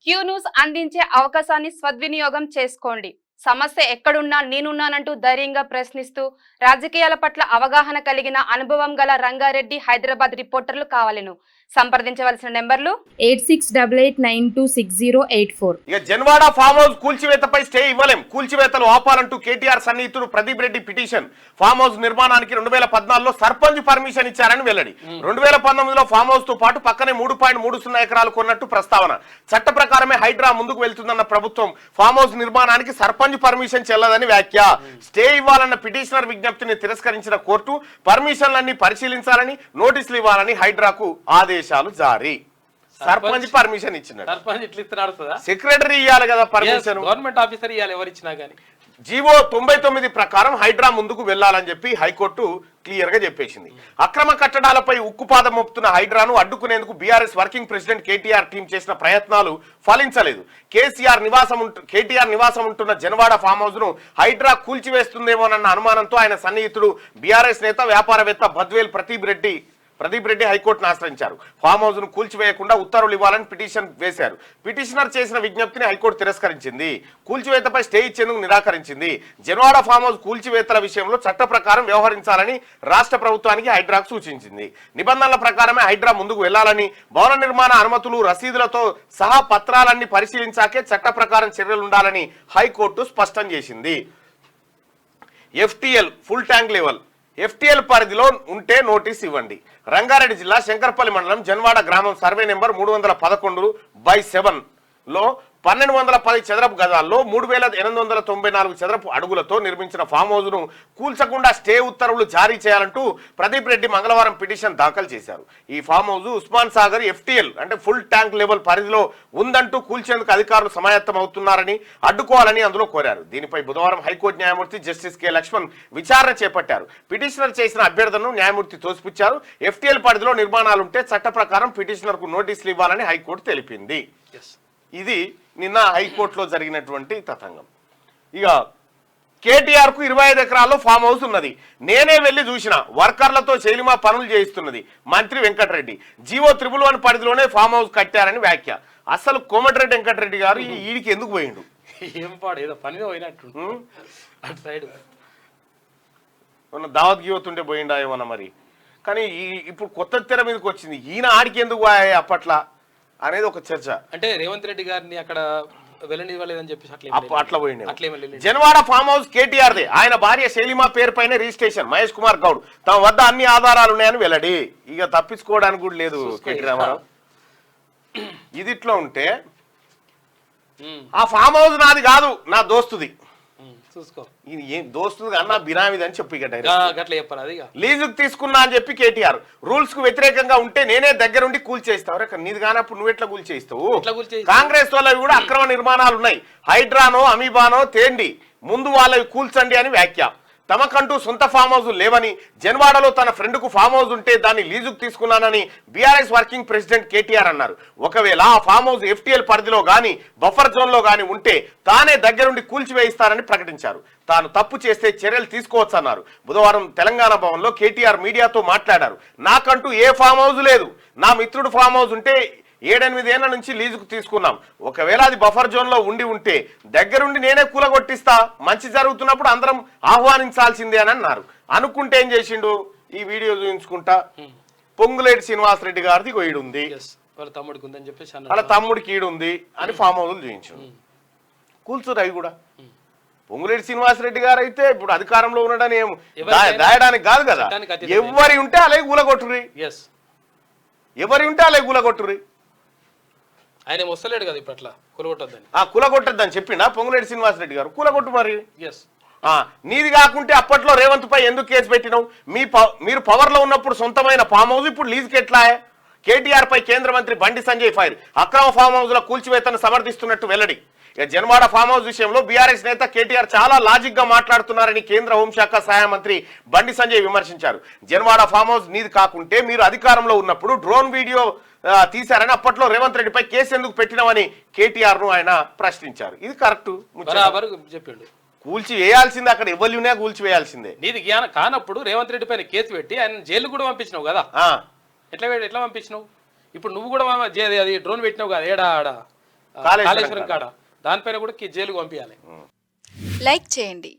Q news అందించే అవకాశాన్ని సద్వినియోగం చేసుకోండి. సమస్య ఎక్కడున్నా నేనున్నానంటూ ధైర్యంగా ప్రశ్నిస్తూ రాజకీయాల పట్ల అవగాహన కలిగిన అనుభవం గల రంగారెడ్డి హైదరాబాద్ రిపోర్టర్లు కావాలను సంప్రదించవలసిన నెంబర్లు 8688926084. ఇక జన్వాడ ఫామ్ హౌస్ కూల్చివేతపై స్టే ఇవ్వలేం, కూల్చివేతలు ఆపాలంటూ కేటీఆర్ సన్నిహితుడు Pradeep Reddy petition. Farm house నిర్మాణానికి 2014లో సర్పంచ్ పర్మిషన్ ఇచ్చారని వెల్లడి. 2019లో ఫామ్ హౌస్ తో పాటు పక్కనే 3.30 ఎకరాలు కొన్నట్టు ప్రస్తావన. చట్ట ప్రకారమే హైడ్రా ముందుకు వెళ్తుందన్న ప్రభుత్వం ఫామ్ హౌస్ నిర్మాణానికి సర్పంచ్ పర్మిషన్ చెల్లదని వ్యాఖ్య. స్టే ఇవ్వాలన్న పిటిషనర్ విజ్ఞప్తిని తిరస్కరించిన కోర్టు పర్మిషన్లన్నీ పరిశీలించాలని, నోటీసులు ఇవ్వాలని హైడ్రాకు ఆదేశాలు జారీ. సర్పంచ్ పర్మిషన్ ఇచ్చినాడు, సెక్రటరీ ఇవ్వాలి కదా పర్మిషన్, గవర్నమెంట్ ఆఫీసర్ ఇవ్వాలి ఎవరిచ్చినా గానీ. జీవో 99 ప్రకారం హైడ్రా ముందుకు వెళ్లాలని చెప్పి హైకోర్టు క్లియర్ గా చెప్పేసింది. అక్రమ కట్టడాలపై ఉక్కుపాదం మోపుతున్న హైడ్రాను అడ్డుకునేందుకు BRS working president KTR team చేసిన ప్రయత్నాలు ఫలించలేదు. కేటీఆర్ నివాసం ఉంటున్న జన్వాడ ఫామ్ హౌస్ హైడ్రా కూల్చివేస్తుందేమోనన్న అనుమానంతో ఆయన సన్నిహితుడు బీఆర్ఎస్ నేత వ్యాపారవేత్త బద్వేల్ ప్రదీప్ రెడ్డి హైకోర్టును ఆశ్రయించారు. ఫామ్ హౌస్ ను కూల్చివేయకుండా ఉత్తర్వులు ఇవ్వాలని పిటిషన్ వేశారు. పిటిషనర్ చేసిన విజ్ఞప్తిని హైకోర్టు తిరస్కరించింది. కూల్చివేతపై స్టే ఇచ్చేందుకు నిరాకరించింది. జన్వాడ ఫామ్ హౌస్ కూల్చివేతల విషయంలో చట్ట ప్రకారం వ్యవహరించాలని రాష్ట్ర ప్రభుత్వానికి హైడ్రాకు సూచించింది. నిబంధనల ప్రకారమే హైడ్రా ముందుకు వెళ్లాలని, భవన నిర్మాణ అనుమతులు, రసీదులతో సహా పత్రాలన్నీ పరిశీలించాకే చట్ట ప్రకారం చర్యలుండాలని హైకోర్టు స్పష్టం చేసింది. FTL full tank level FTL పరిధిలో ఉంటే నోటీస్ ఇవ్వండి. రంగారెడ్డి జిల్లా శంకర్పల్లి మండలం జన్వాడ గ్రామం సర్వే నెంబర్ 311/7 లో 1210 చదరపు గజాల్లో 3894 చదరపు అడుగులతో నిర్మించిన ఫామ్ హౌస్ ను కూల్చకుండా స్టే ఉత్తర్వులు జారీ చేయాలంటూ ప్రదీప్ రెడ్డి మంగళవారం పిటిషన్ దాఖలు చేశారు. ఈ farm house Osman Sagar FTL అంటే ఫుల్ ట్యాంక్ లెవెల్ పరిధిలో ఉందంటూ కూల్చేందుకు అధికారులు సమాయత్తం అవుతున్నారని, అడ్డుకోవాలని అందులో కోరారు. దీనిపై బుధవారం హైకోర్టు న్యాయమూర్తి జస్టిస్ కె లక్ష్మణ్ విచారణ చేపట్టారు. పిటిషనర్ చేసిన అభ్యర్థనను న్యాయమూర్తి తోసిపుచ్చారు. FTL పరిధిలో నిర్మాణాలుంటే చట్ట ప్రకారం పిటిషనర్ కు నోటీసులు ఇవ్వాలని హైకోర్టు తెలిపింది. ఇది నిన్న హైకోర్టులో జరిగినటువంటి తతంగం. ఇక కేటీఆర్ కు 25 ఎకరాల్లో ఫామ్ హౌస్ ఉన్నది. నేనే వెళ్లి చూసిన, వర్కర్లతో శైలిమా పనులు చేయిస్తున్నది మంత్రి వెంకటరెడ్డి. జీవో 111 పరిధిలోనే ఫామ్ హౌస్ కట్టారని వ్యాఖ్య. అసలు కోమటిరెడ్డి వెంకటరెడ్డి గారు ఈడికి ఎందుకు పోయిండు? ఏం పాడు ఏదో పనిగా పోయినట్టు అటు సైడ్ దావత్ గీవతుంటే పోయిండా ఏమన్నా మరి. కానీ ఇప్పుడు కొత్త తెర మీదకి వచ్చింది, ఈయన ఆడికి ఎందుకు అప్పట్లా అనేది ఒక చర్చ. అంటే రేవంత్ రెడ్డి గారిని అక్కడ వెళ్ళనివ్వలేదని చెప్పేసి అట్లా పోయింది. Janwada farm house KTR they. ఆయన భార్య శైలిమా పేరు పైన రిజిస్ట్రేషన్. మహేష్ కుమార్ గౌడ్ తమ వద్ద అన్ని ఆధారాలు ఉన్నాయని వెల్లడి. ఇక తప్పించుకోవడానికి కూడా లేదు కేటీ రామారావు. ఇది ఇట్లా ఉంటే ఆ ఫామ్ హౌస్ నాది కాదు, నా దోస్తుది. చూసుకో, ఇది ఏం దోస్తుది అన్న బినామీది అని చెప్పి లీజుకు తీసుకున్నా అని చెప్పి కేటీఆర్. రూల్స్ కు వ్యతిరేకంగా ఉంటే నేనే దగ్గరుండి కూల్చేస్తావు. నీది కానప్పుడు నువ్వు ఎట్లా కూల్చేస్తావు? కాంగ్రెస్ వాళ్ళవి కూడా అక్రమ నిర్మాణాలు ఉన్నాయి. హైడ్రానో అమీబానో తేండి, ముందు వాళ్ళవి కూల్చండి అని వ్యాఖ్య. తమకంటూ సొంత ఫామ్ హౌస్ లేవని, జన్వాడలో తన ఫ్రెండ్ కు ఫామ్ హౌస్ ఉంటే దాన్ని లీజుకు తీసుకున్నానని బీఆర్ఎస్ వర్కింగ్ ప్రెసిడెంట్ కేటీఆర్ అన్నారు. ఒకవేళ ఆ ఫామ్ హౌస్ FTL పరిధిలో గాని బఫర్ జోన్ లో గాని ఉంటే తానే దగ్గరుండి కూల్చివేయిస్తారని ప్రకటించారు. తాను తప్పు చేస్తే చర్యలు తీసుకోవచ్చన్నారు. బుధవారం తెలంగాణ భవన్లో కేటీఆర్ మీడియాతో మాట్లాడారు. నాకంటూ ఏ ఫామ్ హౌస్ లేదు, నా మిత్రుడు ఫామ్ హౌస్ ఉంటే 7-8 ఏళ్ల నుంచి లీజుకు తీసుకున్నాం. ఒకవేళ అది బఫర్ జోన్ లో ఉంటే దగ్గరుండి నేనే కూలగొట్టిస్తా. మంచి జరుగుతున్నప్పుడు అందరం ఆహ్వానించాల్సిందే అని అన్నారు. అనుకుంటే ఏం చేసిండు? ఈ వీడియో చూపించుకుంటా పొంగులేటి శ్రీనివాసరెడ్డి గారిది ఈడు ఉంది, వాళ్ళ తమ్ముడికి ఈడు ఉంది అని ఫామ్ హౌస్ చూపించాడు. కూల్చురు అవి కూడా. పొంగులేటి శ్రీనివాసరెడ్డి గారు అయితే ఇప్పుడు అధికారంలో ఉండడని దాయడానికి కాదు కదా, ఎవరి ఉంటే అలాగే కూలగొట్టుర్రి, ఆయన వస్తలేడు కదా ఇప్పుడు. అట్లా కూలగొట్టద్దని చెప్పిండా పొంగులేటి శ్రీనివాసరెడ్డి గారు? కూలగొట్టు మరి. నీది కాకుంటే అప్పట్లో రేవంత్ పై ఎందుకు కేసు పెట్టినావు? మీరు పవర్ లో ఉన్నప్పుడు సొంతమైన ఫామ్ హౌస్ ఇప్పుడు లీజుకి ఎట్లా? కేటీఆర్ పై కేంద్ర మంత్రి బండి సంజయ్ ఫైర్. అక్రమ ఫామ్ హౌస్ ల కూల్చివేతను సమర్థిస్తున్నట్టు వెల్లడి. జన్వాడ ఫామ్ హౌస్ విషయంలో బీఆర్ఎస్ నేత కేటీఆర్ చాలా లాజిక్ గా మాట్లాడుతున్నారని కేంద్ర హోంశాఖ సహాయ మంత్రి బండి సంజయ్ విమర్శించారు. జన్వాడ ఫామ్ హౌస్ నీది కాకుంటే మీరు అధికారంలో ఉన్నప్పుడు డ్రోన్ వీడియో తీశారని, అప్పట్లో రేవంత్ రెడ్డిపై కేసు ఎందుకు పెట్టినామని కేటీఆర్ ను ఆయన ప్రశ్నించారు. ఇది కరెక్ట్ చెప్పాడు. కూల్చి వేయాల్సిందే, అక్కడ ఎవరినే కూల్చి వేయాల్సిందే. నీది జ్ఞానం కానప్పుడు రేవంత్ రెడ్డి పైన కేసు పెట్టి ఆయన జైలు కూడా పంపించినావు కదా. ఎట్లా పంపించినావు? ఇప్పుడు నువ్వు కూడా అది డ్రోన్ పెట్టినావు కదా, ఏడా ఆడ కాళేశ్వరం కాడ దానిపైన కూడా జైలుకు పంపించాలి. లైక్ చేయండి.